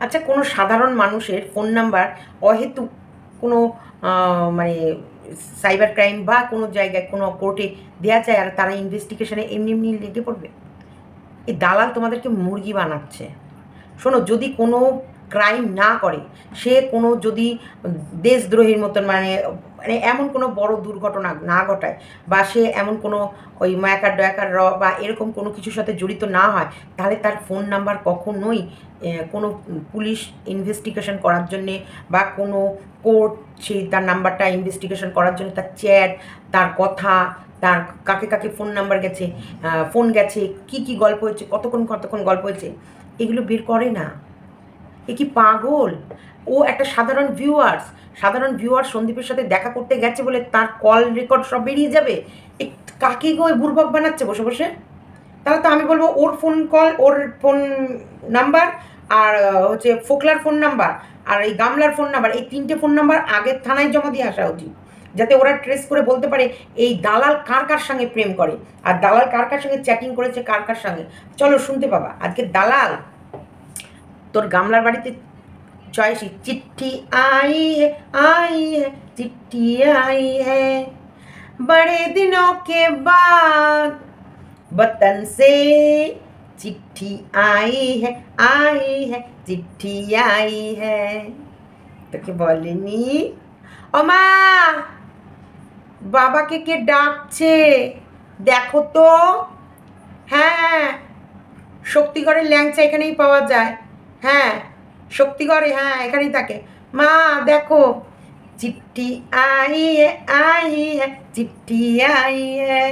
আচ্ছা, কোনো সাধারণ মানুষের ফোন নাম্বার অহেতুক কোনো মানে সাইবার ক্রাইম বা কোনো জায়গায় কোনো কোর্টে দেওয়া যায় আর তারা ইনভেস্টিগেশনে এমনি এমনি লেগে পড়বে? এই দালাল তোমাদেরকে মুরগি বানাচ্ছে। শোনো, যদি কোনো ক্রাইম না করে, সে কোনো যদি দেশদ্রোহীর মতন মানে মানে এমন কোনো বড় দুর্ঘটনা না ঘটায়, বা সে এমন কোনো ওই ম্যাকার ডয়াকার বা এরকম কোনো কিছুর সাথে জড়িত না হয়, তাহলে তার ফোন নাম্বার কখনোই কোনো পুলিশ ইনভেস্টিগেশন করার জন্যে বা কোনো কোর্ট সেই তার নাম্বারটা ইনভেস্টিগেশন করার জন্য তার চ্যাট, তার কথা, তার কাকে কাকে ফোন নাম্বার গেছে, ফোন গেছে, কি কি গল্প হয়েছে, কতক্ষণ কতক্ষণ গল্প হয়েছে, এগুলো বের করে না। এ কি পাগল? ও একটা সাধারণ ভিউয়ার্স সন্দীপের সাথে দেখা করতে গেছে বলে তার কল রেকর্ড সব বেরিয়ে যাবে? এ কাকে গো বুড়বক বানাচ্ছে বসে বসে? তাহলে তো আমি বলবো ওর ফোন কল, ওর ফোন নাম্বার, আর হচ্ছে ফোকলার ফোন নাম্বার, আর এই গামলার ফোন নাম্বার, এই তিনটে ফোন নাম্বার আগের থানায় জমা দিয়ে আসা উচিত, যাতে ওরা ট্রেস করে বলতে পারে এই দালাল কার কার সঙ্গে প্রেম করে আর দালাল কার কার সঙ্গে চ্যাটিং করেছে, কার কার সঙ্গে। চলো শুনতে পাবা আজকে দালাল তোর গামলার বাড়িতে चॉइस चिट्ठी आई है चिट्ठी आई है बड़े दिनों के बाद वतन से चिट्ठी आई है चिट्ठी आई है তোকে বলেনি? ও মা, বাবাকে কে ডাকছে দেখো তো। হ্যাঁ, শক্তিগড়ের ল্যাংচা এখানেই পাওয়া যায়। হ্যাঁ, শক্তিগড়ে, হ্যাঁ এখানেই থাকে। মা দেখো, চিঠি আই হ্যাঁ চিঠি আই হ্যাঁ।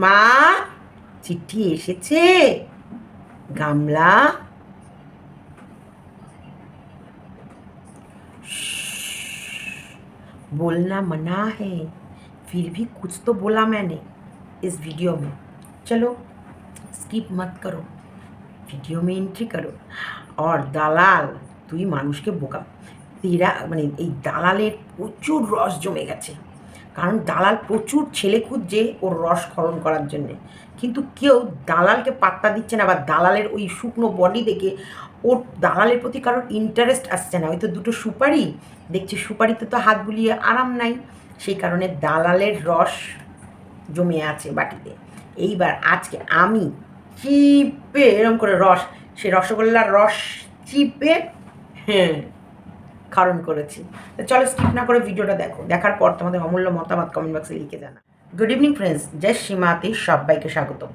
মা, চিঠি এসেছে। গামলা, बोलना मना है, फिर भी कुछ तो बोला मैंने इस वीडियो में। चलो स्किप मत करो, ভিডিও में এন্ট্রি করো। আর দালাল, তুই মানুষকে বোকা তেরা মানে এই দালালের প্রচুর রস জমে গেছে, কারণ দালাল প্রচুর ছেলে খুঁজছে ওর রস খরণ করার জন্যে, কিন্তু কেউ দালালকে পাত্তা দিচ্ছে না, বা দালালের ওই শুকনো বডি দেখে ওর দালালের প্রতি কারোর ইন্টারেস্ট আসছে না। হয়তো দুটো সুপারি দেখছে, সুপারিতে তো হাত বুলিয়ে আরাম নাই, সেই কারণে দালালের রস জমে আছে বাটিতে। এইবার আজকে আমি চিপে এরকম করে রস, সে রসগোল্লার রস চিপে হ্যাঁ ক্ষরণ করেছি। তো চলো স্কিপ না করে ভিডিওটা দেখো, দেখার পর তোমাদের অমূল্য মতামত কমেন্ট বক্সে লিখে জানা। গুড ইভিনিং ফ্রেন্ডস, জয় সীমাতে সবাইকে স্বাগতম।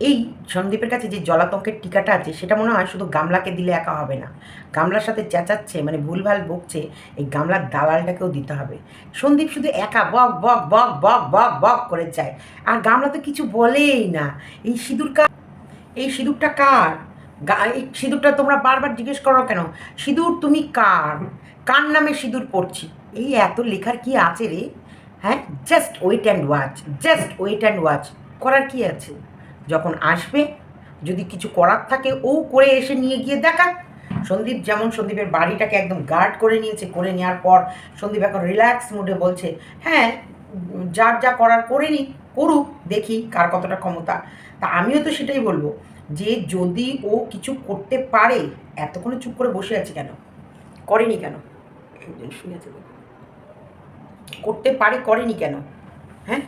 এই সন্দীপের কাছে যে জলাতঙ্কের টিকাটা আছে সেটা মনে হয় শুধু গামলাকে দিলে একা হবে না, গামলার সাথে চেঁচাচ্ছে মানে ভুলভাল বকছে, এই গামলার দালালটাকেও দিতে হবে। সন্দীপ শুধু একা বক বক বক বক বক বক করে যায়, আর গামলা তো কিছু বলেই না। এই সিঁদুরটা কার? এই সিঁদুরটা তোমরা বারবার জিজ্ঞেস করো কেন, সিঁদুর তুমি কার, কার নামে সিঁদুর পড়ছি? এই এত লেখার কি আছে রে? হ্যাঁ, জাস্ট ওয়েট অ্যান্ড ওয়াচ করার কি আছে? যখন আসবে, যদি কিছু করার থাকে ও করে এসে নিয়ে গিয়ে দেখাক। সন্দীপ যেমন সন্দীপের বাড়িটাকে একদম গার্ড করে নিয়েছে, করে নেওয়ার পর সন্দীপ এখন রিল্যাক্স মুডে বলছে হ্যাঁ যার যা করার করে নি, করুক, দেখি কার কতটা ক্ষমতা। তা আমিও তো সেটাই বলবো যে যদি ও কিছু করতে পারে, এতক্ষণে চুপ করে বসে আছে কেন, করেনি কেন? শুনেছে করতে পারে, করেনি কেন? হ্যাঁ,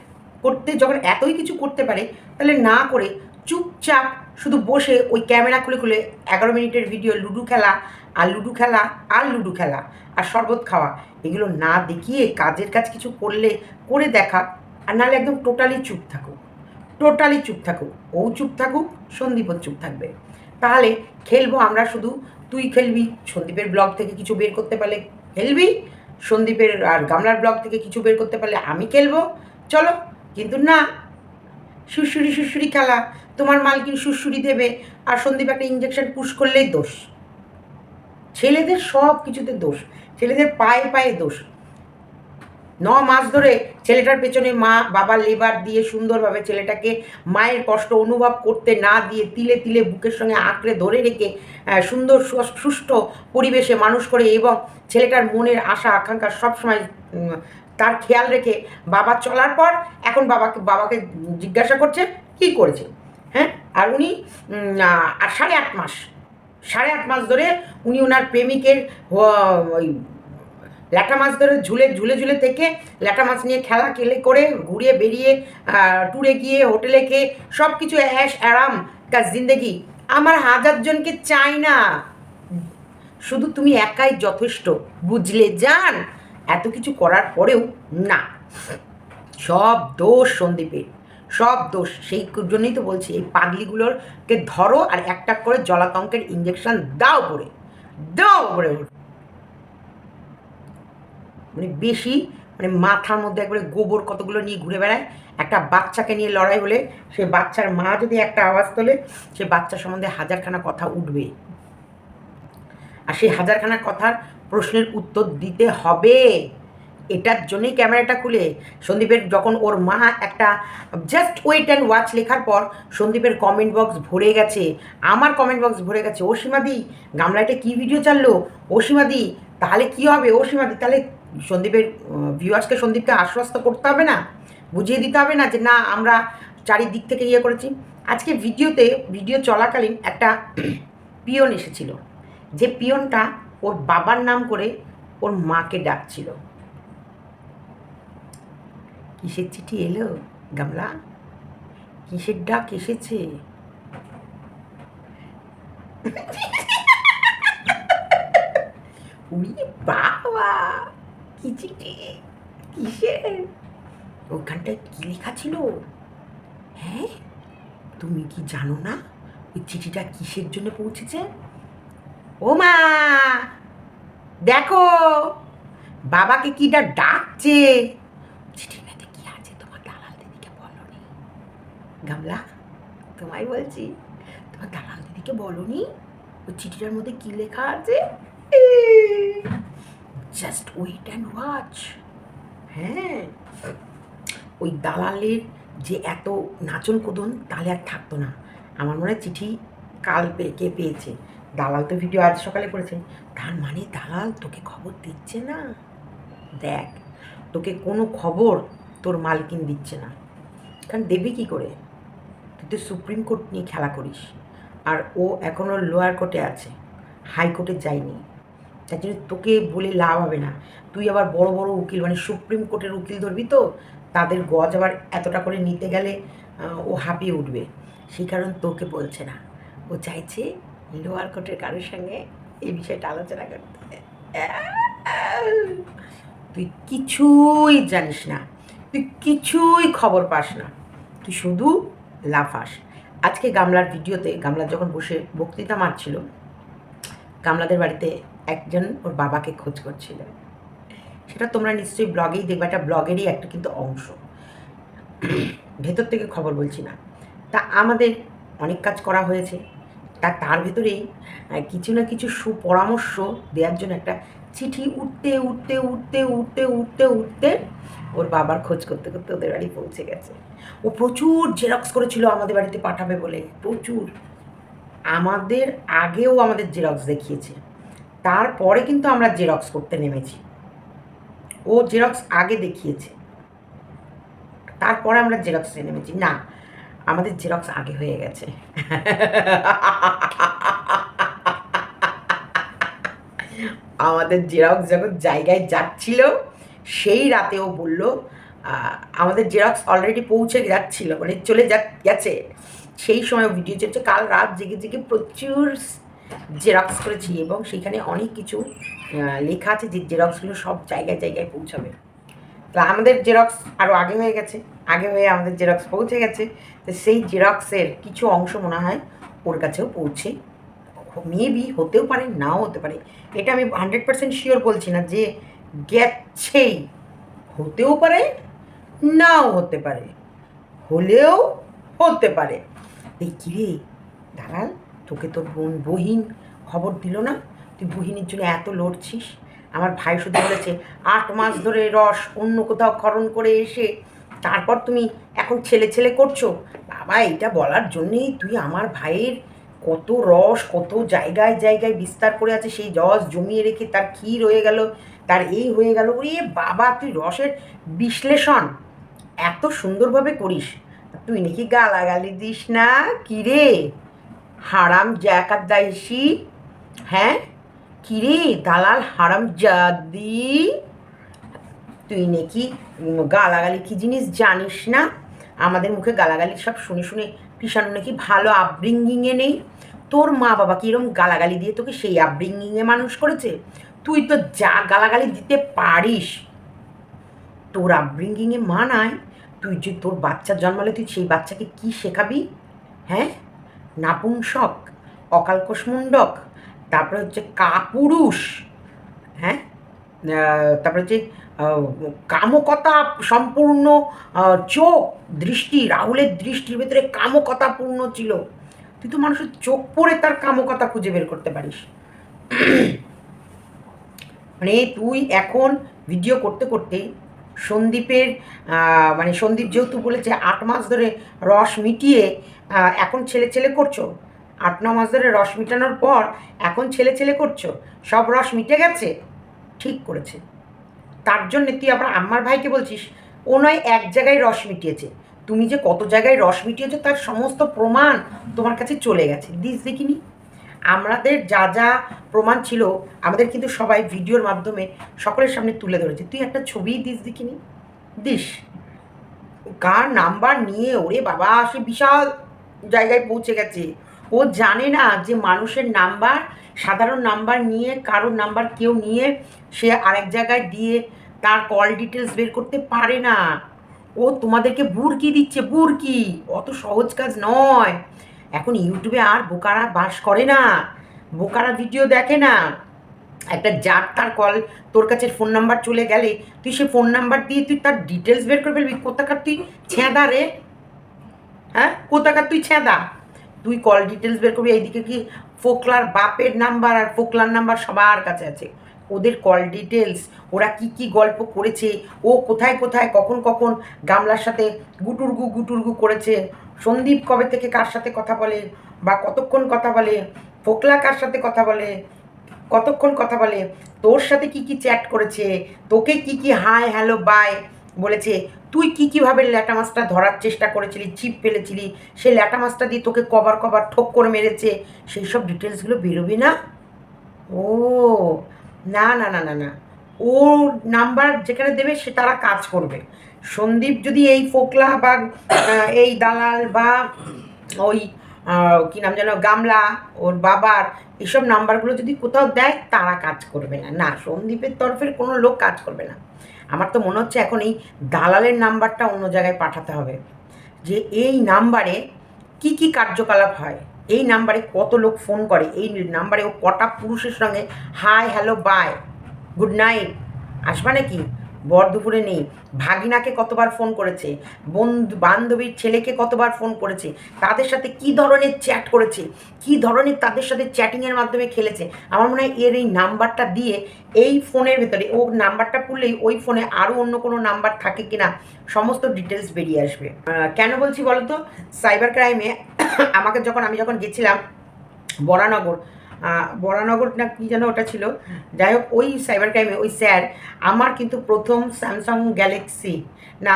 করতে যখন এতই কিছু করতে পারে, তাহলে না করে চুপচাপ শুধু বসে ওই ক্যামেরা খুলে খুলে 11 মিনিটের ভিডিও লুডো খেলা আর লুডো খেলা আর লুডো খেলা আর শরবত খাওয়া, এগুলো না দেখিয়ে কাজের কাজ কিছু করলে করে দেখা। আর নাহলে একদম টোটালি চুপ থাকুক, ও চুপ থাকুক, সন্দীপও চুপ থাকবে। তাহলে খেলবো আমরা শুধু, তুই খেলবি সন্দীপের ব্লগ থেকে কিছু বের করতে পারলে খেলবি, সন্দীপের আর গামলার ব্লগ থেকে কিছু বের করতে পারলে আমি খেলবো। চলো, কিন্তু না, সুরসুরি খেলা, তোমার মালকিন সুরসুরি দেবে আর সন্দীপ একটা ইঞ্জেকশন পুশ করলেই দোষ। ছেলেদের সব কিছুতে দোষ, ছেলেদের পায়ে পায়ে দোষ। 9 মাস ধরে ছেলেটার পেছনে মা বাবা লেবার দিয়ে সুন্দরভাবে ছেলেটাকে মায়ের কষ্ট অনুভব করতে না দিয়ে তিলে তিলে বুকের সঙ্গে আঁকড়ে ধরে রেখে সুন্দর সুষ্ঠু পরিবেশে মানুষ করে, এবং ছেলেটার মনের আশা আকাঙ্ক্ষা সবসময় তার খেয়াল রেখে বাবা চলার পর এখন বাবাকে জিজ্ঞাসা করছে কী করেছে। হ্যাঁ, আর উনি আর 8.5 মাস 8.5 মাস ধরে উনি ওনার প্রেমিকের ওই ল্যাটা মাছ ধরে ঝুলে ঝুলে ঝুলে থেকে ল্যাটা মাছ নিয়ে খেলা খেলে করে ঘুরিয়ে বেরিয়ে ট্যুরে গিয়ে হোটেলে খেয়ে সব কিছু অ্যাশ আরাম কাজ জিন্দেগি। আমার 1000 জনকে চাই না, শুধু তুমি একাই যথেষ্ট, বুঝলে জান? এত কিছু করার পরেও না, সব দোষ সন্দীপের, সব দোষ। সেই জন্যই তো বলছি এই পাগলিগুলোকে ধরো আর একটা করে জলাতঙ্কের ইঞ্জেকশন দাও পরে, দাও পরে। মানে বেশি মানে মাথার মধ্যে একবারে গোবর কতগুলো নিয়ে ঘুরে বেড়ায়। একটা বাচ্চাকে নিয়ে লড়াই হলে সে বাচ্চার মা যদি একটা আওয়াজ তোলে সে বাচ্চা সম্বন্ধে 1000খানা কথা উঠবে, আর সেই 1000খানা কথার প্রশ্নের উত্তর দিতে হবে। এটার জন্যই ক্যামেরাটা খুলে সন্দীপের যখন ওর মা একটা জাস্ট ওয়েট অ্যান্ড ওয়াচ লেখার পর সন্দীপের কমেন্ট বক্স ভরে গেছে, আমার কমেন্ট বক্স ভরে গেছে, ও সীমাদি গামলাইটে কী ভিডিও চাললো, ও সীমাদি তাহলে কী হবে, ও সীমাদি তাহলে সন্দীপের ভিউয়ার্সকে সন্দীপকে আশ্বস্ত করতে হবে না, বুঝিয়ে দিতে হবে না যে না আমরা চারিদিক থেকে ইয়ে করেছি। আজকে ভিডিও চলাকালীন একটা পিয়ন এসেছিল, যে পিয়নটা ওর বাবার নাম করে ওর মাকে ডাকছিল। কিসের চিঠি এলো গামলা, কিসের ডাক এসেছে? উড়িয়ে বাবা, কি চিঠি, কিসের? ওখানটায় কি লেখা ছিল? হ্যাঁ, তুমি কি জানো না ওই চিঠিটা কিসের জন্য পৌঁছেছে? ও মা দেখো, বাবাকে কিটা ডাকছে। চিঠির মধ্যে কি আছে তোমার দালাল দিদিকে বলনি? গামলা তোমায় বলছি, তোমার দালাল দিদিকে বলনি ওই চিঠিটার মধ্যে কি লেখা আছে? Just wait and watch. হ্যাঁ, ওই দালালের যে এত নাচন কোদন তাহলে আর থাকতো না। আমার মনে হয় চিঠি কাল কে পেয়েছে, দালাল তো ভিডিও আজ সকালে করেছে, তার মানে দালাল তোকে খবর দিচ্ছে না। দেখ, তোকে কোনো খবর তোর মালকিন দিচ্ছে না, কারণ দেবে কী করে? তুই তো সুপ্রিম কোর্ট নিয়ে খেলা করিস, আর ও এখনও লোয়ার কোর্টে আছে, হাইকোর্টে যায়নি। তার জন্য তোকে বলে লাভ হবে না। তুই আবার বড় বড় উকিল মানে সুপ্রিম কোর্টের উকিল ধরবি তো, তাদের গজ আবার এতটা করে নিতে গেলে ও হাঁপিয়ে উঠবে। সেই কারণ তোকে বলছে না, ও চাইছে লোয়ার কোর্টের কারোর সঙ্গে এই বিষয়টা আলোচনা করতে। তুই কিছুই জানিস না, তুই কিছুই খবর পাস না, তুই শুধু লাফাস। আজকে গামলার ভিডিওতে গামলা যখন বসে বক্তৃতা মারছিল, গামলাদের বাড়িতে একজন ওর বাবাকে খোঁজ করছিল, সেটা তোমরা নিশ্চয়ই ব্লগেই দেখবে, একটা ব্লগেরই একটা কিন্তু অংশ, ভেতর থেকে খবর বলছি না। তা আমাদের অনেক কাজ করা হয়েছে, তার ভেতরেই কিছু না কিছু সুপরামর্শ দেওয়ার জন্য একটা চিঠি উঠতে উঠতে উঠতে উঠতে উঠতে উঠতে ওর বাবার খোঁজ করতে করতে ওদের বাড়ি পৌঁছে গেছে। ও প্রচুর জেরক্স করেছিল আমাদের বাড়িতে পাঠাবে বলে, প্রচুর। আমাদের আগেও আমাদের জেরক্স দেখিয়েছে, তারপরে কিন্তু আমরা জেরক্স করতে নেমেছি। ও জেরক্স আগে দেখিয়েছে, তারপরে আমরা জেরক্সে নেমেছি। না, আমাদের জেরক্স আগে হয়ে গেছে। আমাদের জেরক্স যখন জায়গায় যাচ্ছিল সেই রাতেও বলল, আমাদের জেরক্স অলরেডি পৌঁছে যাচ্ছিল, মানে চলে গেছে, সেই সময় ভিডিও চলছে। কাল রাত জেগে জেগে প্রচুর জেরক্স করেছি, এবং সেখানে অনেক কিছু লেখা আছে যে জেরক্সগুলো সব জায়গায় জায়গায় পৌঁছাবে। তো আমাদের জেরক্স আরও আগে হয়ে গেছে, আগে হয়ে আমাদের জেরক্স পৌঁছে গেছে। তো সেই জেরক্সের কিছু অংশ মনে হয় ওর কাছেও পৌঁছে, মেবি হতেও পারে, নাও হতে পারে। এটা আমি 100% শিওর বলছি না যে গেছেই, হতেও পারে, নাও হতে পারে, হলেও হতে পারে। এই কিরে দালাল, তোকে তোর বহিন খবর দিল না? তুই বহিনের জন্য এত লড়ছিস। আমার ভাই শুধু বলেছে 8 মাস ধরে রস অন্য কোথাও খরণ করে এসে তারপর তুমি এখন ছেলে ছেলে করছো। বাবা, এটা বলার জন্যেই তুই আমার ভাইয়ের কত রস কত জায়গায় জায়গায় বিস্তার করে আছে, সেই রস জমিয়ে রেখে তার ক্ষীর হয়ে গেল, তার এই হয়ে গেল। ওরে বাবা, তুই রসের বিশ্লেষণ এত সুন্দরভাবে করিস, তুই নাকি গালাগালি দিস না? কী রে, হারাম জাকাদাইশি। হ্যাঁ, কিরে দালাল হারাম জাদি, তুই নাকি গালাগালি কি জিনিস জানিস না? আমাদের মুখে গালাগালি সব শুনে শুনে কৃষাণু নাকি ভালো আপব্রিঙ্গিংয়ে নেই। তোর মা বাবা কি এরকম গালাগালি দিয়ে তোকে সেই আপব্রিঙ্গিংয়ে মানুষ করেছে? তুই তো যা গালাগালি দিতে পারিস, তোর আপব্রিঙ্গিংয়ে মানায়। তুই যে তোর বাচ্চা জন্মালে তুই সেই বাচ্চাকে কি শেখাবি? হ্যাঁ, নাপুংসক, অকালকোষমুণ্ডক, তারপরে হচ্ছে কাপুরুষ, হ্যাঁ, তারপরে হচ্ছে কামকতা সম্পূর্ণ চোখ, দৃষ্টি, রাহুলের দৃষ্টির ভেতরে কামকতাপূর্ণ ছিল। তুই তো মানুষের চোখ পড়ে তার কামকতা খুঁজে বের করতে পারিস। মানে তুই এখন ভিডিও করতে করতে সন্দীপের মানে সন্দীপ যেহেতু বলেছে 8 মাস ধরে রস মিটিয়ে এখন ছেলে ছেলে করছো, 8-9 মাস ধরে রস মিটানোর পর এখন ছেলে ছেলে করছো, সব রস মিটে গেছে, ঠিক করেছে। তার জন্য তুই আবার আমার ভাইকে বলছিস ও নয় এক জায়গায় রস মিটিয়েছে। তুমি যে কত জায়গায় রস মিটিয়েছো তার সমস্ত প্রমাণ তোমার কাছে চলে গেছে, দিস দেখিনি? আমাদের যা যা প্রমাণ ছিল আমাদের কিন্তু সবাই ভিডিওর মাধ্যমে সকলের সামনে তুলে ধরেছে। তুই একটা ছবি দিস দেখিনি? দিস? কার নাম্বার নিয়ে ওরে বাবা সে বিশাল জায়গায় পৌঁছে গেছে। ও জানে না যে মানুষের নাম্বার, সাধারণ নাম্বার নিয়ে কারোর নাম্বার কেউ নিয়ে সে আরেক জায়গায় দিয়ে তার কল ডিটেলস বের করতে পারে না। ও তোমাদেরকে বুরকি দিচ্ছে, বুরকি। অত সহজ কাজ নয়। এখন ইউটিউবে আর বোকারা বাস করে না, বোকারা ভিডিও দেখে না। একটা যার তার কল তোর কাছে ফোন নাম্বার চলে গেলে তুই সে ফোন নাম্বার দিয়ে তুই তার ডিটেলস বের করে ফেলবি? কোথাকার তুই ছেঁদা রে? হ্যাঁ, কোথাকার তুই ছেঁদা? তুই কল ডিটেলস বের করবি, এইদিকে কি ফোকলার বাপের নাম্বার আর ফোকলার নাম্বার সবার কাছে আছে, ওদের কল ডিটেলস, ওরা কি কি গল্প করেছে, ও কোথায় কোথায় কখন কখন গামলার সাথে গুটুরগু গুটুরগু করেছে, সন্দীপ কবে থেকে কার সাথে কথা বলে বা কতক্ষণ কথা বলে, ফোকলা কার সাথে কথা বলে, কতক্ষণ কথা বলে, তোর সাথে কি কি চ্যাট করেছে, তোকে কি কি হাই হ্যালো বাই বলেছে, তুই কী কীভাবে ল্যাটা মাছটা ধরার চেষ্টা করেছিলি, ছিপ ফেলেছিলি, সেই ল্যাটা মাছটা দিয়ে তোকে কভার কভার ঠোক করে মেরেছে, সেই সব ডিটেলসগুলো বেরোবি না? ও না না না না না, ও নাম্বার যেখানে দেবে সে তারা কাজ করবে। সন্দীপ যদি এই ফোকলা বা এই দালাল বা ওই কী নাম যেন গামলা ওর বাবার এসব নাম্বারগুলো যদি কোথাও দেয় তারা কাজ করবে না। না, সন্দীপের তরফের কোনো লোক কাজ করবে না। আমার তো মনে হচ্ছে এখন এই দালালের নাম্বারটা অন্য জায়গায় পাঠাতে হবে, যে এই নাম্বারে কি কি কার্যকলাপ হয়, এই নাম্বারে কত লোক ফোন করে, এই নাম্বারে ও কটা পুরুষের সঙ্গে hi hello bye good night আসবা নাকি বর দুপুরে নেই, ভাগিনাকে কতবার ফোন করেছে, বন্ধু বান্ধবীর ছেলেকে কতবার ফোন করেছে, তাদের সাথে কি ধরনের চ্যাট করেছে, কি ধরনের তাদের সাথে চ্যাটিংয়ের মাধ্যমে খেলেছে। আমার মনে হয় এর এই নাম্বারটা দিয়ে এই ফোনের ভেতরে ও নাম্বারটা খুললেই ওই ফোনে আরও অন্য কোনো নাম্বার থাকে কি না সমস্ত ডিটেলস বেরিয়ে আসবে। কেন বলছি বলো তো, সাইবার ক্রাইমে আমাকে আমি যখন গেছিলাম বরানগর, বরানগর না কী যেন ওটা ছিল, যাই হোক ওই সাইবার ক্রাইমে ওই স্যার আমার কিন্তু প্রথম স্যামসাং গ্যালাক্সি না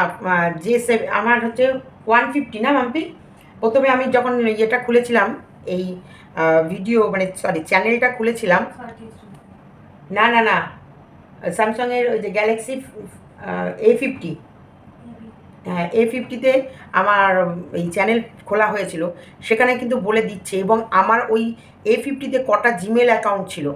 আমার হচ্ছে 150 না মাম্পি, প্রথমে আমি যখন ইয়েটা খুলেছিলাম এই ভিডিও মানে সরি চ্যানেলটা খুলেছিলাম, না না না স্যামসাংয়ের ওই যে গ্যালাক্সি A50, হ্যাঁ A50-তে আমার এই চ্যানেল খোলা হয়েছিল, সেখানে কিন্তু বলে দিচ্ছে এবং আমার ওই A50-তে কটা জিমেল অ্যাকাউন্ট ছিল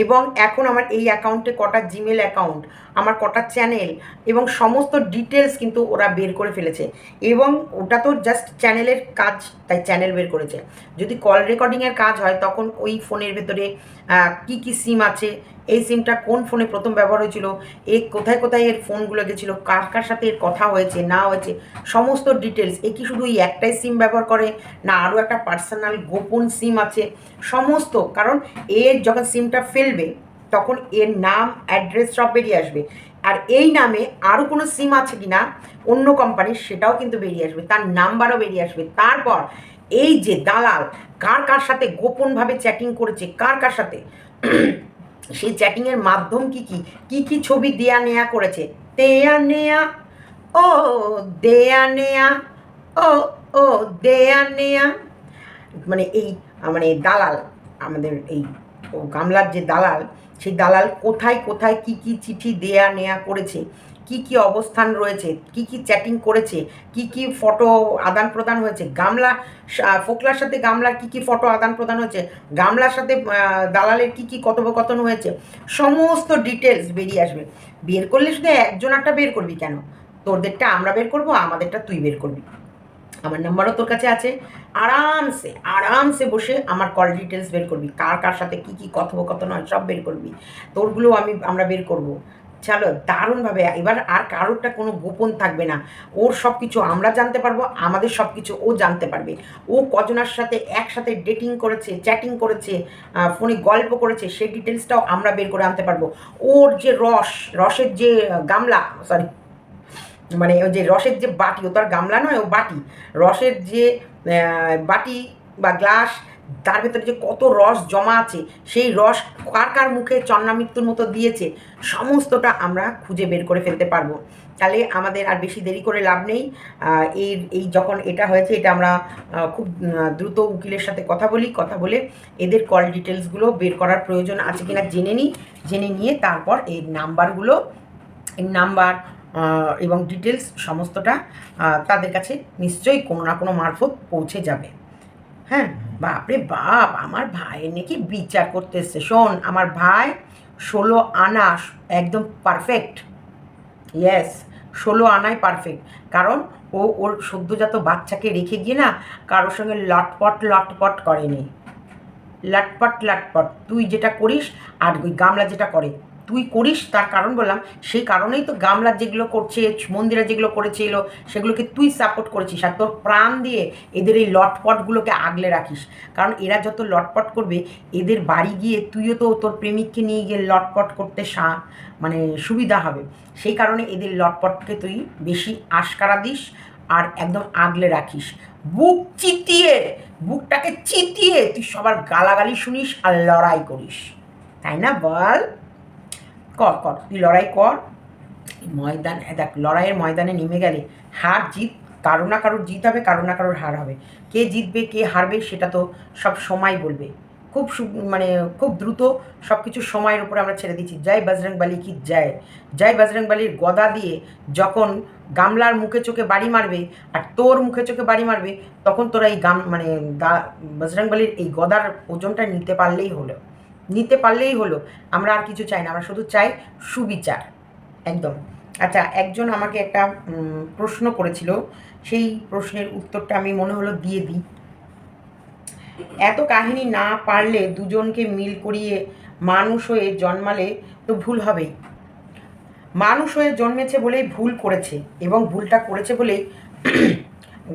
এবং এখন আমার এই অ্যাকাউন্টে কটা জিমেল অ্যাকাউন্ট, আমার কটা চ্যানেল এবং সমস্ত ডিটেলস কিন্তু ওরা বের করে ফেলেছে। এবং ওটা তো জাস্ট চ্যানেলের কাজ, তাই চ্যানেল বের করেছে। যদি কল রেকর্ডিংয়ের কাজ হয় তখন ওই ফোনের ভেতরে কি কি সিম আছে, এই সিমটা কোন ফোনে প্রথম ব্যবহার হয়েছিল, কোথায় কোথায় এর ফোনগুলো গেছিলো, কার কার সাথে এর কথা হয়েছে না হয়েছে, সমস্ত ডিটেলস। এ কি শুধু এই একটাই সিম ব্যবহার করে না আরও একটা পার্সোনাল গোপন সিম আছে, সমস্ত। কারণ এর যখন সিমটা ফেলবে তখন এর নাম অ্যাড্রেস সব বেরিয়ে আসবে, আর এই নামে আরও কোনো সিম আছে কি না অন্য কোম্পানির সেটাও কিন্তু বেরিয়ে আসবে, তার নাম্বারও বেরিয়ে আসবে। তারপর এই যে দালাল কার কার সাথে গোপনভাবে চ্যাটিং করেছে, কার কার সাথে সেই চ্যাটিংয়ের মাধ্যম কি কি কি কি ছবি দেয়া নেয়া করেছে, দেয়া নেয়া ও দেয়া নেয়া ও ও দেয়া নেয়া, মানে এই মানে দালাল, আমাদের এই গামলার যে দালাল, সেই দালাল কোথায় কোথায় কি কি চিঠি দেয়া নেয়া করেছে, কি কি অবস্থান রয়েছে, কি কি চ্যাটিং করেছে, কি কি ফটো আদান প্রদান হয়েছে, গামলা ফোকলার সাথে গামলার কি কি ফটো আদান প্রদান হয়েছে, গামলার সাথে দালালের কি কি কথোপকথন হয়েছে, সমস্ত ডিটেলস বেরিয়ে আসবে। বের করলে শুধু একজন একটা বের করবি কেন? তোদেরটা আমরা বের করবো, আমাদেরটা তুই বের করবি। আমার নাম্বারও তোর কাছে আছে, আরামসে আরামসে বসে আমার কল ডিটেলস বের করবি, কার কার সাথে কী কী কথোপকথন হয় সব বের করবি, তোরগুলো আমরা বের করব। চলো দারুণভাবে, এবার আর কারোরটা কোনো গোপন থাকবে না, ওর সব কিছু আমরা জানতে পারবো, আমাদের সব কিছু ও জানতে পারবে। ও কজনার সাথে একসাথে ডেটিং করেছে, চ্যাটিং করেছে, ফোনে গল্প করেছে, সেই ডিটেলসটাও আমরা বের করে আনতে পারবো। ওর যে রসের যে গামলা, সরি, মানে ওই যে রসের যে বাটি, ও তো আর গামলা নয়, ও বাটি, রসের যে বাটি বা গ্লাস, তার ভেতরে যে কত রস জমা আছে, সেই রস কার কার মুখে চন্নামৃত্যুর মতো দিয়েছে, সমস্তটা আমরা খুঁজে বের করে ফেলতে পারবো। তাহলে আমাদের আর বেশি দেরি করে লাভ নেই। এই যখন এটা হয়েছে, এটা আমরা খুব দ্রুত উকিলের সাথে কথা বলে এদের কল ডিটেলসগুলো বের করার প্রয়োজন আছে কিনা জেনে নিয়ে তারপর এই নাম্বার এবং ডিটেলস সমস্তটা তাদের কাছে নিশ্চয়ই কোনো না কোনো মারফত পৌঁছে যাবে। হ্যাঁ, বাপরে বাপ, আমার ভাইয়ের নাকি বিচার করতে এসছে। শোন, আমার ভাই 16 আনা একদম পারফেক্ট। ইয়েস, 16 আনাই পারফেক্ট। কারণ ও ওর সদ্যজাত বাচ্চাকে রেখে গিয়ে না কারোর সঙ্গে লটপট করেনি। লাটপট তুই যেটা করিস আর ওই গামলা যেটা করে তুই করিস, তার কারণ বললাম, সেই কারণেই তো গামলা যেগুলো করছে, মন্দিরা যেগুলো করেছিল, সেগুলোকে তুই সাপোর্ট করেছিস, আর তোর প্রাণ দিয়ে এদের এই লটপটগুলোকে আগলে রাখিস। কারণ এরা যত লটপট করবে, এদের বাড়ি গিয়ে তুইও তো তোর প্রেমিককে নিয়ে গিয়ে লটপট করতে মানে সুবিধা হবে। সেই কারণে এদের লটপটকে তুই বেশি আশকারা দিস আর একদম আগলে রাখিস। বুকটাকে চিতিয়ে তুই সবার গালাগালি শুনিস আর লড়াই করিস, তাই না? বল, কর তুই লড়াই কর। ময়দান দেখ, লড়াইয়ের ময়দানে নেমে গেলে হার জিত, কারো না কারোর জিত হবে, কারো না কারোর হার হবে। কে জিতবে কে হারবে সেটা তো সব সময় বলবে। মানে খুব দ্রুত সব কিছু সময়ের উপরে আমরা ছেড়ে দিচ্ছি। জয় বজরং বলি কি জয়। জয় বজরং বলির গদা দিয়ে যখন গামলার মুখে চোখে বাড়ি মারবে আর তোর মুখে চোখে বাড়ি মারবে, তখন তোরা এই বজরং বলির এই গদার ওজনটা নিতে পারলেই হলো। আমরা আর কিছু চাই না, আমরা শুধু চাই সুবিচার, একদম। আচ্ছা, একজন আমাকে একটা প্রশ্ন করেছিল, সেই প্রশ্নের উত্তরটা আমি মনে হলো দিয়ে দিই। এত কাহিনী না পারলে দুজনকে মিল করিয়ে মানুষ হয়ে জন্মালে তো ভুল হবেই। মানুষ হয়ে জন্মেছে বলেই ভুল করেছে, এবং ভুলটা করেছে বলেই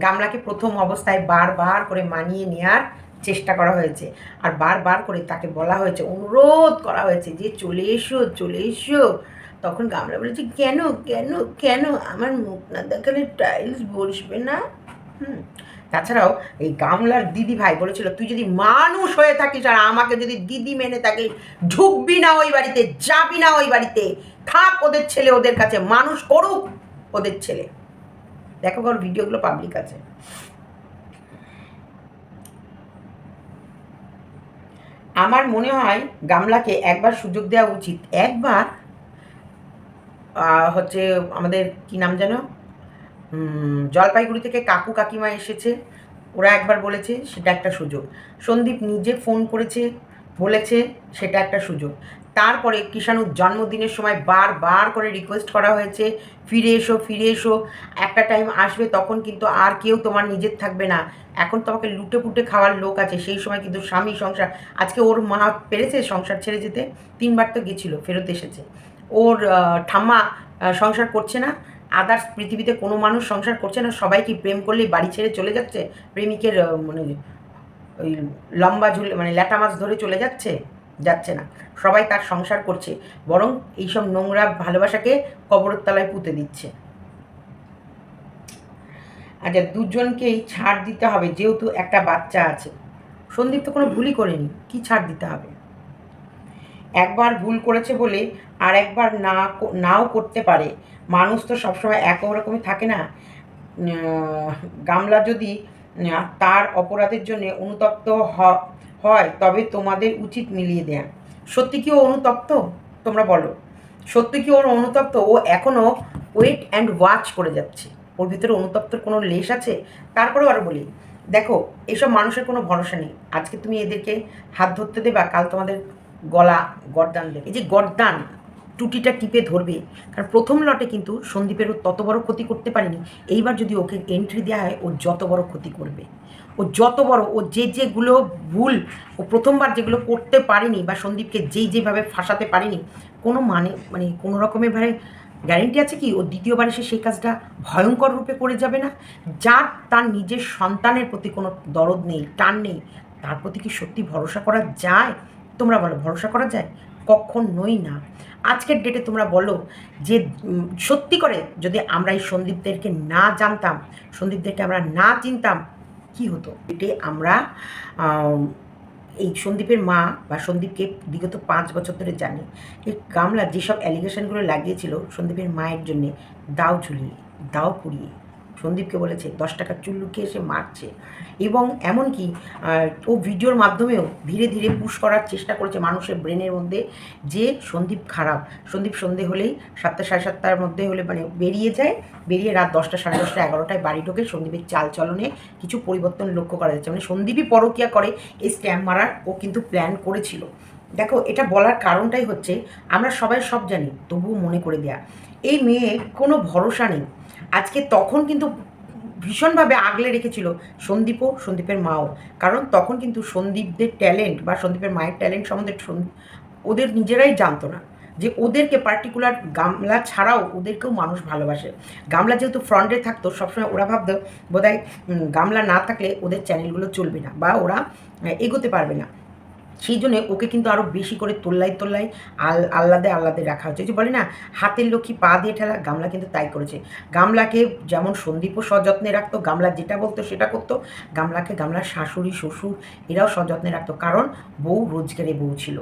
গামলাকে প্রথম অবস্থায় বারবার করে মানিয়ে নেওয়ার চেষ্টা করা হয়েছে, আর বারবার করে তাকে বলা হয়েছে, অনুরোধ করা হয়েছে যে চলে এসো। তখন গামলা বলেছে, কেন কেন কেন, আমার মুখ না দেখালে টাইলস বসবে না। তাছাড়াও এই গামলার দিদি ভাই বলেছিল, তুই যদি মানুষ হয়ে থাকিস আর আমাকে যদি দিদি মেনে থাকিস, ঢুকবি না ওই বাড়িতে, যাবি না ওই বাড়িতে, থাক ওদের ছেলে ওদের কাছে, মানুষ করুক ওদের ছেলে। দেখো ওর ভিডিওগুলো পাবলিক আছে। আমার মনে হয় গামলাকে একবার সুযোগ দেওয়া উচিত। একবার হচ্ছে আমাদের কি নাম যেন, জলপাইগুড়ি থেকে কাকু কাকিমা এসেছে, ওরা একবার বলেছে, সেটা একটা সুযোগ। সন্দীপ নিজে ফোন করেছে, বলেছে, সেটা একটা সুযোগ। তারপরে কিষাণুর জন্মদিনের সময় বারবার করে রিকোয়েস্ট করা হয়েছে, ফিরে এসো, একটা টাইম আসবে তখন কিন্তু আর কেউ তোমার নিজের থাকবে না, এখন তোমাকে লুটে পুটে খাওয়ার লোক আছে, সেই সময় কিন্তু স্বামী সংসার। আজকে ওর মা পেরেছে সংসার ছেড়ে যেতে, 3বার তো গেছিলো, ফেরত এসেছে। ওর ঠাম্মা সংসার করছে না, আদার্স পৃথিবীতে কোনো মানুষ সংসার করছে না, সবাই কি প্রেম করলেই বাড়ি ছেড়ে চলে যাচ্ছে, প্রেমিকের মানে ওই লম্বা ঝুলে মানে ল্যাটা মাছ ধরে চলে যাচ্ছে না, সবাই তার সংসার করছে, বরং এইসব নোংরা ভালোবাসাকে কবরের তলায় পুঁতে দিচ্ছে। আচ্ছা, দুজনকেই ছাড় দিতে হবে, যেহেতু একটা বাচ্চা আছে। সন্দীপ তো কোনো ভুলই করেনি, কি ছাড় দিতে হবে? একবার ভুল করেছে বলে আর একবার নাও করতে পারে, মানুষ তো সবসময় একরকমই থাকে না। গামলা যদি তার অপরাধের জন্য অনুতপ্ত হয় তবে তোমাদের উচিত মিলিয়ে দেয়া। সত্যি কি ও অনুতপ্ত? তোমরা বলো, সত্যি কি ওর অনুতপ্ত? ও এখনও ওয়েট অ্যান্ড ওয়াচ করে যাচ্ছে। ওর ভিতরে অনুতপ্তর কোনো লেশ আছে? তারপরেও আরও বলি, দেখো, এসব মানুষের কোনো ভরসা নেই। আজকে তুমি এদেরকে হাত ধরতে দেবা, কাল তোমাদের গলা গর্দান দেবে। এই যে গর্দান, টুটিটা টিপে ধরবে। কারণ প্রথম লটে কিন্তু সন্দীপেরও তত বড় ক্ষতি করতে পারেনি। এইবার যদি ওকে এন্ট্রি দেওয়া হয়, ও যত বড় ক্ষতি করবে। ও যত বড়, ও যেগুলো ভুল ও প্রথমবার যেগুলো করতে পারেনি, বা সন্দীপকে যেভাবে ফাঁসাতে পারেনি, কোনো মানে কোনো রকমের ভাবে গ্যারেন্টি আছে কি ও দ্বিতীয়বার এসে সেই কাজটা ভয়ঙ্কর রূপে করে যাবে না? যার তার নিজের সন্তানের প্রতি কোনো দরদ নেই, টান নেই, তার প্রতি কি সত্যি ভরসা করা যায়? তোমরা বলো, ভরসা করা যায়? কখনোই না। আজকের ডেটে তোমরা বলো যে সত্যি করে যদি আমরা এই সন্দীপদেরকে না জানতাম, সন্দীপদেরকে আমরা না চিনতাম, কি হতো? এতে আমরা এই সন্দীপের মা বা সন্দীপকে বিগত 5 বছর ধরে জানি। এই গামলা যেসব অ্যালিগেশনগুলো লাগিয়েছিল সন্দীপের মায়ের জন্যে, দাও ঝুলিয়ে, দাও পুড়িয়ে, সন্দীপকে বলেছে 10 টাকার চুল লুকিয়ে এসে মারছে। এবং এমনকি ও ভিডিওর মাধ্যমেও ধীরে ধীরে পুশ করার চেষ্টা করেছে মানুষের ব্রেনের মধ্যে যে সন্দীপ খারাপ। সন্দীপ সন্ধে হলেই 7টা সাড়ে 7টার মধ্যে হলে মানে বেরিয়ে যায়, বেরিয়ে রাত 10টা সাড়ে 10টা 11টায় বাড়ি ঢোকে। সন্দীপের চালচলনে কিছু পরিবর্তন লক্ষ্য করা যাচ্ছে। মানে সন্দীপই পরকীয়া করে এই স্ক্যাম মারার ও কিন্তু প্ল্যান করেছিল। দেখো, এটা বলার কারণটাই হচ্ছে আমরা সবাই সব জানি, তবুও মনে করে দেয়া, এই মেয়ের কোনো ভরসা নেই। আজকে তখন কিন্তু ভীষণভাবে আগলে রেখেছিল সন্দীপও, সন্দীপের মাও। কারণ তখন কিন্তু সন্দীপদের ট্যালেন্ট বা সন্দীপের মায়ের ট্যালেন্ট সম্বন্ধে ওদের নিজেরাই জানতো না যে ওদেরকে পার্টিকুলার গামলা ছাড়াও ওদেরকেও মানুষ ভালোবাসে। গামলা যেহেতু ফ্রন্টে থাকতো, সবসময় ওরা ভাবতো বোধহয় গামলা না থাকলে ওদের চ্যানেলগুলো চলবে না বা ওরা এগোতে পারবে না। সেই জন্যে ওকে কিন্তু আরও বেশি করে তোল্লাই আহ্লাদে রাখা হচ্ছে। যে বলে না, হাতের লক্ষ্মী পা দিয়ে ঠেলা, গামলা কিন্তু তাই করেছে। গামলাকে যেমন সন্দীপও সযত্নে রাখতো, গামলা যেটা বলতো সেটা করতো। গামলাকে গামলার শাশুড়ি শ্বশুর এরাও সযত্নে রাখতো, কারণ বউ রোজগারে বউ ছিল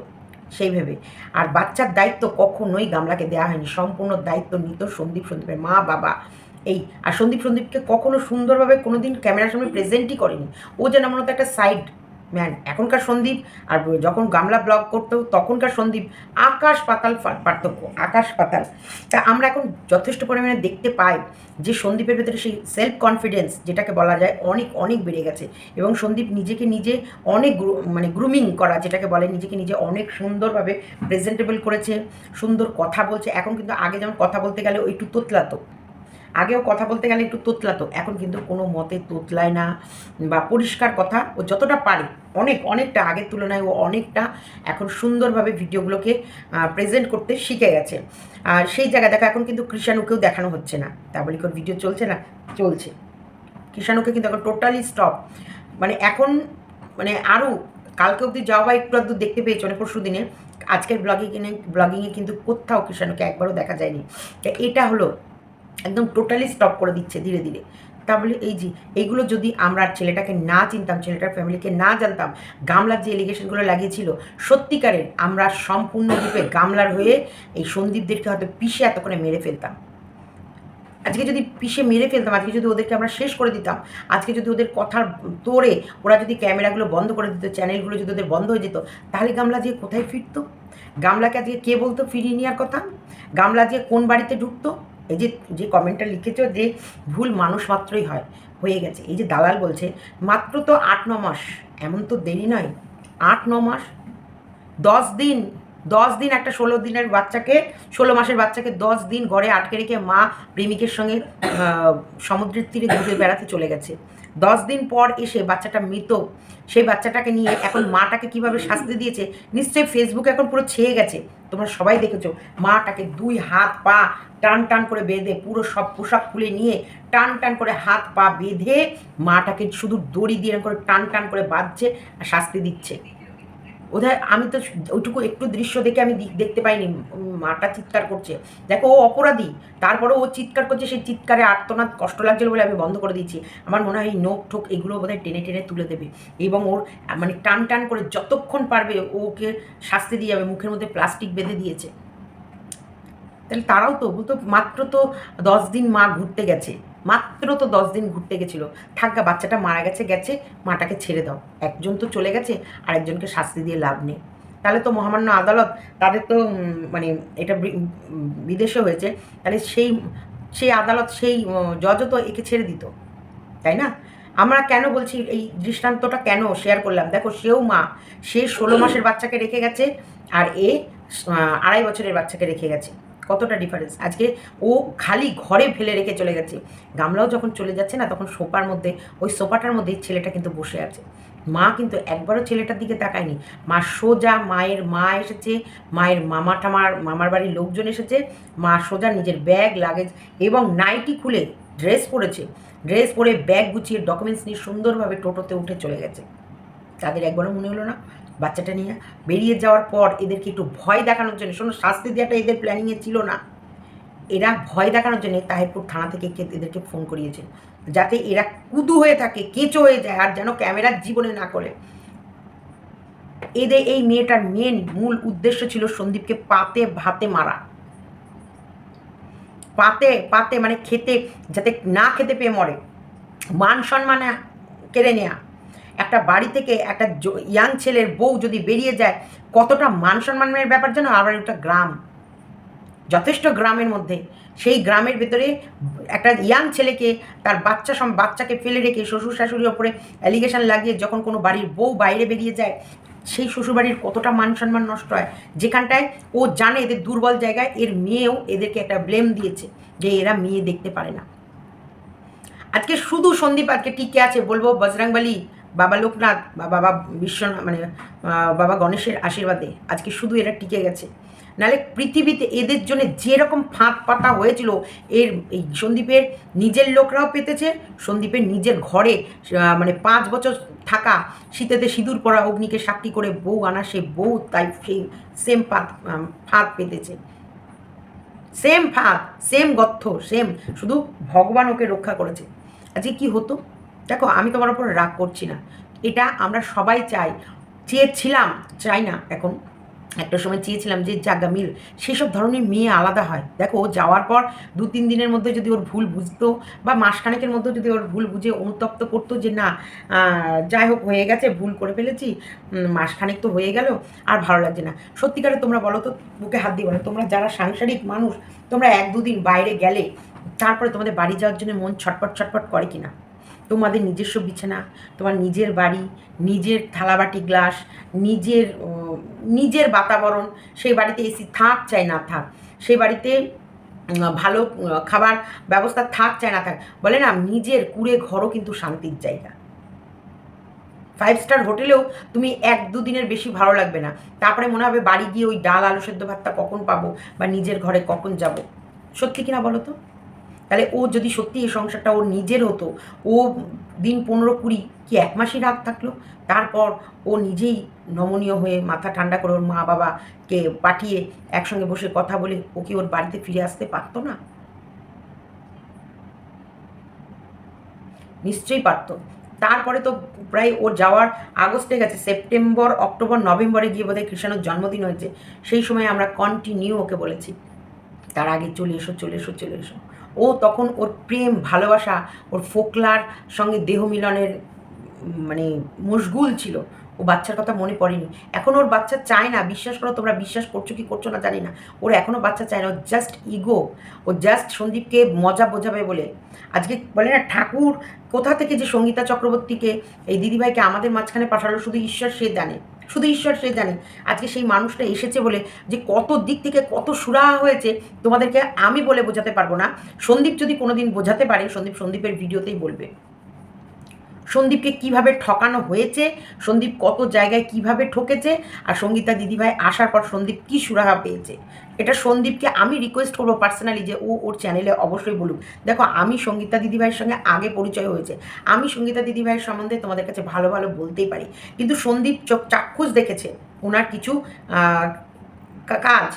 সেই ভেবে। আর বাচ্চার দায়িত্ব কখনোই গামলাকে দেওয়া হয়নি, সম্পূর্ণ দায়িত্ব নিত সন্দীপের মা বাবা। এই আর সন্দীপকে কখনো সুন্দরভাবে কোনোদিন ক্যামেরার সামনে প্রেজেন্টই করেনি। ও যেন মনে হতো একটা সাইড ম্যান। এখনকার সন্দীপ আর যখন গামলা ব্লগ করতো তখনকার সন্দীপ আকাশ পাতাল পার্থক্য, আকাশ পাতাল। তা আমরা এখন যথেষ্ট পরিমাণে দেখতে পাই যে সন্দীপের ভেতরে সেই সেলফ কনফিডেন্স যেটাকে বলা যায় অনেক অনেক বেড়ে গেছে। এবং সন্দীপ নিজেকে নিজে অনেক মানে গ্রুমিং করা যেটাকে বলে, নিজেকে নিজে অনেক সুন্দরভাবে প্রেজেন্টেবল করেছে, সুন্দর কথা বলছে। এখন কিন্তু আগে যেমন কথা বলতে গেলে একটু তোতলাতো, আগেও কথা বলতে গেলে একটু তোতলাতো, এখন কিন্তু কোনো মতে তোতলায় না। বা পরিষ্কার কথা ও যতটা পারে, অনেকটা আগের তুলনায় ও অনেকটা এখন সুন্দরভাবে ভিডিওগুলোকে প্রেজেন্ট করতে শিখে গেছে। আর সেই জায়গায় দেখা এখন কিন্তু কৃষাণুকেও দেখানো হচ্ছে না। তা বলি কোন ভিডিও চলছে না? চলছে। কৃষাণুকে কিন্তু এখন টোটালি স্টপ। মানে এখন মানে আরও কালকে অবধি যাওয়া বা একটু আধটু দেখতে পেয়েছি অনেক পরশু দিনে। আজকের ব্লগিংয়ে কিন্তু কোথাও কৃষাণুকে একবারও দেখা যায়নি। এটা হলো একদম টোটালি স্টপ করে দিচ্ছে ধীরে ধীরে। তাহলে এই যে এইগুলো যদি আমরা ছেলেটাকে না চিনতাম, ছেলেটার ফ্যামিলিকে না জানতাম, গামলার যে এলিগেশনগুলো লাগিয়েছিল সত্যিকারের, আমরা সম্পূর্ণরূপে গামলার হয়ে এই সন্দীপদেরকে হয়তো পিষে এতক্ষণে মেরে ফেলতাম। আজকে যদি পিষে মেরে ফেলতাম, আজকে যদি ওদেরকে আমরা শেষ করে দিতাম, আজকে যদি ওদের কথার তোড়ে ওরা যদি ক্যামেরাগুলো বন্ধ করে দিত, চ্যানেলগুলো যদি ওদের বন্ধ হয়ে যেত, তাহলে গামলা দিয়ে কোথায় ফিরত? গামলাকে আজকে কে বলতো ফিরিয়ে নেওয়ার কথা? গামলা দিয়ে কোন বাড়িতে ঢুকতো? এই যে কমেন্টটা লিখেছ যে ভুল মানুষ মাত্রই হয়, হয়ে গেছে। এই যে দালাল বলছে মাত্র তো 8-9 মাস, এমন তো দেরি নয়। 8-9 মাস, 10 দিন, 10 দিন একটা 16 দিনের বাচ্চাকে, 16 মাসের বাচ্চাকে 10 দিন ঘরে আটকে রেখে মা প্রেমিকের সঙ্গে সমুদ্রের তীরে ঘুরে বেড়াতে চলে গেছে। 10 দিন পর এসে বাচ্চাটা মৃত, সেই বাচ্চাটাকে নিয়ে এখন মাটাকে কিভাবে শাস্তি দিয়েছে নিশ্চয়ই ফেসবুকে এখন পুরো ছেয়ে গেছে। তোমরা সবাই দেখেছো মাটাকে 2 হাত পা টান করে বেঁধে, পুরো সব পোশাক খুলে নিয়ে টান করে হাত পা বেঁধে মাটাকে শুধু দড়ি দিয়ে করে টান করে বাঁধছে আর শাস্তি দিচ্ছে। ওদের আমি তো ওইটুকু একটু দৃশ্য দেখে আমি দেখতে পাইনি। মাটা চিৎকার করছে, দেখো ও অপরাধী, তারপরে ও চিৎকার করছে, সেই চিৎকারে আর্তনাদ কষ্ট লাগছিল বলে আমি বন্ধ করে দিয়েছি। আমার মনে হয় এই নোক ঠোক এগুলো বোধহয় টেনে তুলে দেবে এবং ওর মানে টান করে যতক্ষণ পারবে ওকে শাস্তি দিয়ে যাবে। মুখের মধ্যে প্লাস্টিক বেঁধে দিয়েছে। তাহলে তারাও তো বলতো মাত্র তো 10 দিন মা ঘুরতে গেছে, মাত্র তো 10 দিন ঘুরতে গেছিলো, থাকা বাচ্চাটা মারা গেছে গেছে, মাটাকে ছেড়ে দাও। একজন তো চলে গেছে, আরেকজনকে শাস্তি দিয়ে লাভ নেই। তাহলে তো মহামান্য আদালত, তাদের তো মানে এটা বিদেশে হয়েছে, তাহলে সেই আদালত, সেই জজও তো একে ছেড়ে দিত, তাই না? আমরা কেন বলছি, এই দৃষ্টান্তটা কেন শেয়ার করলাম, দেখো সেও মা, সে 16 মাসের বাচ্চাকে রেখে গেছে, আর এ 2.5 বছরের বাচ্চাকে রেখে গেছে। কতটা ডিফারেন্স! আজকে ও খালি ঘরে ফেলে রেখে চলে গেছে। গামলাও যখন চলে যাচ্ছে না, তখন সোফার মধ্যে, ওই সোফাটার মধ্যেই ছেলেটা কিন্তু বসে আছে। মা কিন্তু একবারও ছেলেটার দিকে তাকায়নি। মা সোজা, মায়ের মা এসেছে, মায়ের মামার বাড়ির লোকজন এসেছে, মা সোজা নিজের ব্যাগ লাগেজ এবং নাইটি খুলে ড্রেস পরেছে, ড্রেস পরে ব্যাগ গুছিয়ে ডকুমেন্টস নিয়ে সুন্দরভাবে টোটোতে উঠে চলে গেছে। তাদের একবারও মনে হলো না বাচ্চাটা নিয়ে বেরিয়ে যাওয়ার পর এদেরকে একটু ভয় দেখানোর জন্য, শোনো, শাস্তি দেওয়াটা এদের প্ল্যানিংয়ে ছিল না, এরা ভয় দেখানোর জন্য তাহিরপুর থানা থেকে এদেরকে ফোন করিয়েছে, যাতে এরা কুদু হয়ে থাকে, কেঁচো হয়ে যায়, আর যেন ক্যামেরার জীবনে না করে। এদের এই মেয়েটার মূল উদ্দেশ্য ছিল সন্দীপকে পাতে ভাতে মারা, পাতে পাতে মানে খেতে, যাতে না খেতে পেয়ে মরে, মান সম্মানে কেড়ে নেয়া। একটা বাড়ি থেকে একটা ইয়াং ছেলের বউ যদি বেরিয়ে যায়, কতটা মান সম্মানের ব্যাপার যেন। আবার একটা গ্রাম, যথেষ্ট গ্রামের মধ্যে, সেই গ্রামের ভেতরে একটা ইয়াং ছেলেকে, তার বাচ্চাকে ফেলে রেখে শ্বশুর শাশুড়ির ওপরে অ্যালিগেশন লাগিয়ে যখন কোনো বাড়ির বউ বাইরে বেরিয়ে যায়, সেই শ্বশুরবাড়ির কতটা মান সম্মান নষ্ট হয়। যেখানটায় ও জানে এদের দুর্বল জায়গায়, এর মেয়েও এদেরকে একটা ব্লেম দিয়েছে যে এরা মেয়ে দেখতে পারে না। আজকে শুধু সন্দীপ আজকে টিকে আছে, বলবো বজরংবলী, বাবা লোকনাথ বা বাবা বিশ্বনাথ, মানে বাবা গণেশের আশীর্বাদে আজকে শুধু এরা টিকে গেছে। নাহলে পৃথিবীতে এদের জন্য যেরকম ফাঁদ পাতা হয়েছিল, এই সন্দীপের নিজের লোকরাও পেতেছে, সন্দীপের নিজের ঘরে মানে 5 বছর থাকা, শীতেতে সিঁদুর পরা, অগ্নিকে সাক্ষী করে বউ আনা, সে বউ তাই সেই সেম ফাঁদ পেতেছে, সেম ফাঁদ, সেম গর্থ, সেম, শুধু ভগবান ওকে রক্ষা করেছে। আজকে কি হতো দেখো, আমি তোমার উপর রাগ করছি না, এটা আমরা সবাই চেয়েছিলাম, চাই না এখন, একটা সময় চেয়েছিলাম যে জাগা মিল, সেসব ধরনের মেয়ে আলাদা হয়। দেখো ও যাওয়ার পর 2-3 দিনের মধ্যে যদি ওর ভুল বুঝতো, বা মাসখানেকের মধ্যে যদি ওর ভুল বুঝে অনুতপ্ত করতো যে না যাই হোক হয়ে গেছে, ভুল করে ফেলেছি, মাসখানেক তো হয়ে গেল, আর ভালো লাগছে না। সত্যিকারে তোমরা বলো তো, বুকে হাত দিয়ে বলো, তোমরা যারা সাংসারিক মানুষ, তোমরা 1-2 দিন বাইরে গেলে তারপরে তোমাদের বাড়ি যাওয়ার জন্য মন ছটপট ছটপট করে কিনা? তোমাদের নিজস্ব বিছানা, তোমার নিজের বাড়ি, নিজের থালাবাটি গ্লাস, নিজের বাতাবরণ, সেই বাড়িতে এসি থাক চাই না থাক, সেই বাড়িতে ভালো খাবার ব্যবস্থা থাক চাই না থাক, বলে না নিজের কুঁড়ে ঘরও কিন্তু শান্তির জায়গা। 5 স্টার হোটেলেও তুমি 1-2 দিনের বেশি ভালো লাগবে না, তারপরে মনে হবে বাড়ি গিয়ে ওই ডাল আলু সেদ্ধ ভাতটা কখন পাবো, বা নিজের ঘরে কখন যাব। সত্যি কিনা বলো তো? তাহলে ও যদি সত্যি এই সংসারটা ওর নিজের হতো, ও দিন 15-20 কি 1 মাসই রাগ থাকলো, তারপর ও নিজেই নমনীয় হয়ে মাথা ঠান্ডা করে ওর মা বাবাকে পাঠিয়ে একসঙ্গে বসে কথা বলে ও কি ওর বাড়িতে ফিরে আসতে পারতো না? নিশ্চয়ই পারতো। তারপরে তো প্রায় ওর যাওয়ার আগস্টে গেছে, সেপ্টেম্বর অক্টোবর নভেম্বরে গিয়ে বোধহয় কৃষাণুর জন্মদিন হয়েছে, সেই সময় আমরা কন্টিনিউ ওকে বলেছি তার আগে চলে এসো চলে এসো চলে এসো। ও তখন ওর প্রেম ভালোবাসা, ওর ফোকলার সঙ্গে দেহ মিলনের মানে মশগুল ছিল, ও বাচ্চার কথা মনে পড়েনি। এখন ওর বাচ্চা চায় না, বিশ্বাস করো, তোমরা বিশ্বাস করছো কি করছো না জানি না, ওর এখনও বাচ্চা চায় না, ও জাস্ট ইগো, ও জাস্ট সন্দীপকে মজা বোঝাবে বলে। আজকে বলে না ঠাকুর কোথা থেকে যে সঙ্গীতা চক্রবর্তীকে, এই দিদিভাইকে আমাদের মাঝখানে পাঠালো, শুধু ঈশ্বর সে জানে, শুধু ঈশ্বর সে জানে। আজকে সেই মানুষটা এসেছে বলে যে কত দিক থেকে কত সুরাহা হয়েছে, তোমাদেরকে আমি বলে বোঝাতে পারবো না। সন্দীপ যদি কোনোদিন বোঝাতে পারে, সন্দীপের ভিডিওতেই বলবে সন্দীপকে কিভাবে ঠকানো হয়েছে, সন্দীপ কত জায়গায় কিভাবে ঠকেছে, আর সঙ্গীতা দিদিভাই আসার পর সন্দীপ কী সুরাহা পেয়েছে। এটা সন্দীপকে আমি রিকোয়েস্ট করবো পার্সোনালি যে ওর চ্যানেলে অবশ্যই বলুক। দেখো আমি সঙ্গীতা দিদিভাইয়ের সঙ্গে আগে পরিচয় হয়েছে, আমি সঙ্গীতা দিদিভাইয়ের সম্বন্ধে তোমাদের কাছে ভালো ভালো বলতেই পারি, কিন্তু সন্দীপ চাক্ষুষ দেখেছে ওনার কিছু কাজ।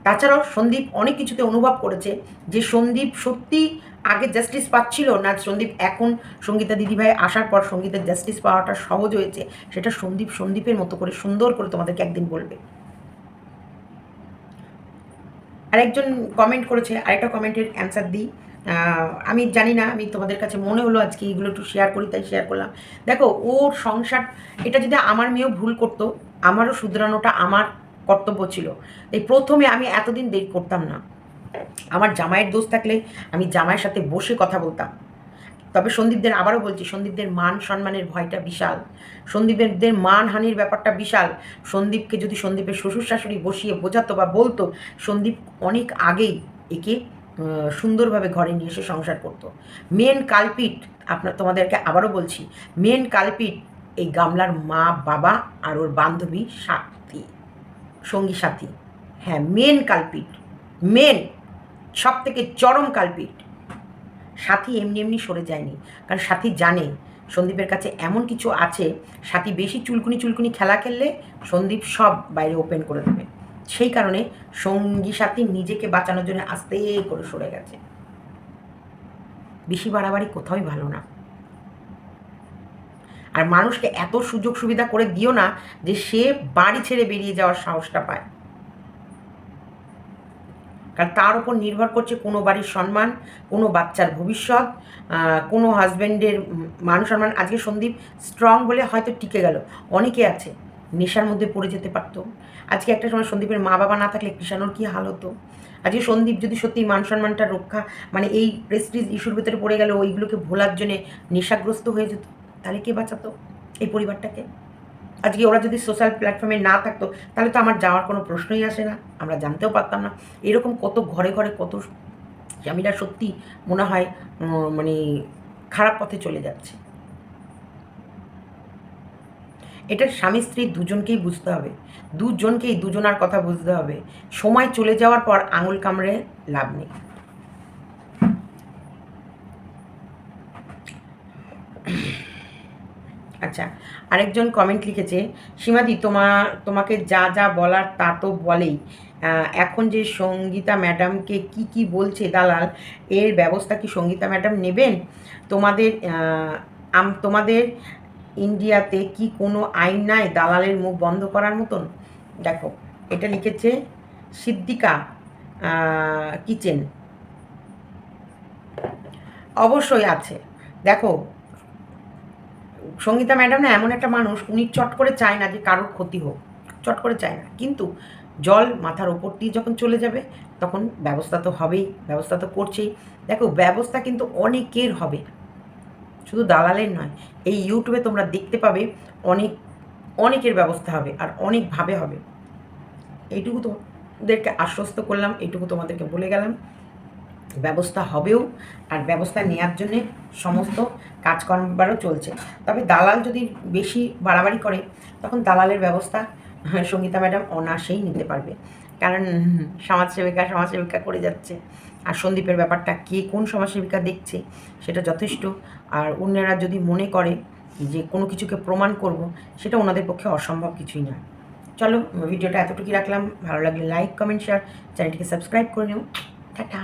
তাছাড়াও সন্দীপ অনেক কিছুতে অনুভব করেছে যে সন্দীপ সত্যি আগে জাস্টিস পাচ্ছিল না, সন্দীপ এখন সঙ্গীতা দিদিভাই আসার পর সঙ্গীতের জাস্টিস পাওয়াটা সহজ হয়েছে, সেটা সন্দীপের মতো করে সুন্দর করে তোমাদেরকে একদিন বলবে। আরেকজন কমেন্ট করেছে, আরেকটা কমেন্টের অ্যান্সার দিই। আমি জানি না, আমি তোমাদের কাছে মনে হলো আজকে এইগুলো একটু শেয়ার করি, তাই শেয়ার করলাম। দেখো ওর সংসার, এটা যদি আমার মেয়েও ভুল করতো, আমারও শুধরানোটা আমার কর্তব্য ছিল। এই প্রথমে আমি এতদিন দেরি করতাম না। আমার জামাইয়ের দোষ থাকলে আমি জামাইয়ের সাথে বসে কথা বলতাম। তবে সন্দীপদের আবারও বলছি, সন্দীপদের মান সম্মানের ভয়টা বিশাল, সন্দীপদের মানহানির ব্যাপারটা বিশাল। সন্দীপকে যদি সন্দীপের শ্বশুর শাশুড়ি বসিয়ে বোঝাতো বা বলতো, সন্দীপ অনেক আগেই একে সুন্দরভাবে ঘরে নিয়ে এসে সংসার করতো। মেন কালপিট, তোমাদেরকে আবারও বলছি, মেন কালপিট এই গামলার মা বাবা আর ওর বান্ধবী সাথী, সঙ্গী সাথী। হ্যাঁ, মেন কালপিট, মেন সব থেকে চরম কালপিট। সাথী এমনি এমনি সরে যায়নি, কারণ সাথী জানে সন্দীপের কাছে এমন কিছু আছে, সাথী বেশি চুলকুনি খেলা খেললে সন্দীপ সব বাইরে ওপেন করে দেবে। সেই কারণে সঙ্গী সাথী নিজেকে বাঁচানোর জন্য আস্তে করে সরে গেছে। বেশি বাড়াবাড়ি কোথাওই ভালো না। আর মানুষকে এত সুযোগ সুবিধা করে দিও না যে সে বাড়ি ছেড়ে বেরিয়ে যাওয়ার সাহসটা পায়। কারণ তার উপর নির্ভর করছে কোনো বাড়ির সম্মান, কোনো বাচ্চার ভবিষ্যৎ, কোনো হাজব্যান্ডের মান সম্মান। আজকে সন্দীপ স্ট্রং বলে হয়তো টিকে গেল, অনেকে আছে নেশার মধ্যে পড়ে যেতে পারতো। আজকে একটা সময় সন্দীপের মা বাবা না থাকলে কৃষাণুর কী হাল হতো। আজকে সন্দীপ যদি সত্যি মান সম্মানটা রক্ষা, মানে এই প্রেস্টিজ ইস্যুর ভিতরে পড়ে গেল, ওইগুলোকে ভোলার জন্যে নেশাগ্রস্ত হয়ে যেত, তাহলে কে বাঁচাতো এই পরিবারটাকে? আজকে ওরা যদি সোশ্যাল প্ল্যাটফর্মে না থাকতো, তাহলে তো আমার যাওয়ার কোনো প্রশ্নই আসে না, আমরা জানতেও পারতাম না। এরকম কত ঘরে ঘরে কত স্বামীরা সত্যি মনে হয় মানে খারাপ পথে চলে যাচ্ছে। এটা স্বামী স্ত্রী দুজনকেই বুঝতে হবে, দুজনকেই দুজনার কথা বুঝতে হবে। সময় চলে যাওয়ার পর আঙুল কামড়ে লাভ নেই। আচ্ছা, আরেকজন কমেন্ট লিখেছে, সীমাদি তোমাকে যা যা বলার তা তো বলেই, এখন যে সঙ্গীতা ম্যাডামকে কি বলছে দালাল, এর ব্যবস্থা কি সঙ্গীতা ম্যাডাম নেবেন? তোমাদের ইন্ডিয়াতে কি কোনো আইন নাই দালালের মুখ বন্ধ করার মতন? দেখো, এটা লিখেছে সিদ্দিকা কিচেন। অবশ্যই আছে। দেখো, সঙ্গীতা ম্যাডাম না এমন একটা মানুষ, উনি চট করে চায় না যে কারোর ক্ষতি হোক, চট করে চায় না। কিন্তু জল মাথার ওপর দিয়ে যখন চলে যাবে তখন ব্যবস্থা তো হবেই, ব্যবস্থা তো করছেই। দেখো, ব্যবস্থা কিন্তু অনেকের হবে, শুধু দালালের নয়। এই ইউটিউবে তোমরা দেখতে পাবে অনেকের ব্যবস্থা হবে, আর অনেকভাবে হবে। এইটুকু তোমাদেরকে আশ্বস্ত করলাম, এইটুকু তোমাদেরকে বলে গেলাম। ব্যবস্থা হবেও, আর ব্যবস্থা নেওয়ার জন্যে সমস্ত কাজকর্মবারও চলছে। তবে দালাল যদি বেশি বাড়াবাড়ি করে, তখন দালালের ব্যবস্থা সঙ্গীতা ম্যাডাম অনায়াসেই নিতে পারবে। কারণ সমাজসেবিকা করে যাচ্ছে। আর সন্দীপের ব্যাপারটা কে কোন সমাজসেবিকা দেখছে সেটা যথেষ্ট। আর অন্যরা যদি মনে করে যে কোনো কিছুকে প্রমাণ করব, সেটা ওনাদের পক্ষে অসম্ভব কিছুই না। চলো, ভিডিওটা এতটুকুই রাখলাম। ভালো লাগলে লাইক, কমেন্ট, শেয়ার, চ্যানেলটিকে সাবস্ক্রাইব করে নিও। টাটা।